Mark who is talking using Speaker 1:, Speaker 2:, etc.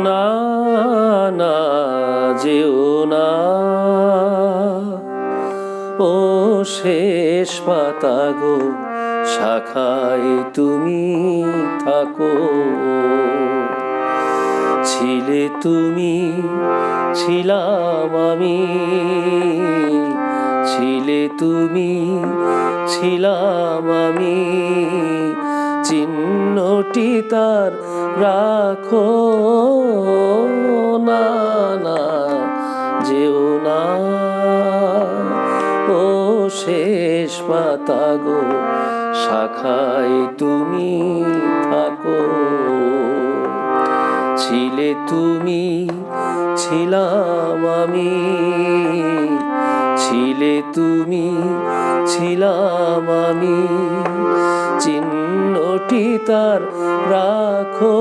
Speaker 1: না না যেও না, ও শেষ পাতা গো, শাখায় তুমি থাকো। ছিলে তুমি, ছিলাম আমি, ছিলে তুমি, ছিলাম আমি, চিহ্নটি তার রাখো। না না যেও না, ও শেষ পাতা গো, শাখায় তুমি থাকো। ছিলে তুমি, ছিলাম আমি, ছিলে তুমি, ছিলাম আমি, চিহ্নটি তার রাখো।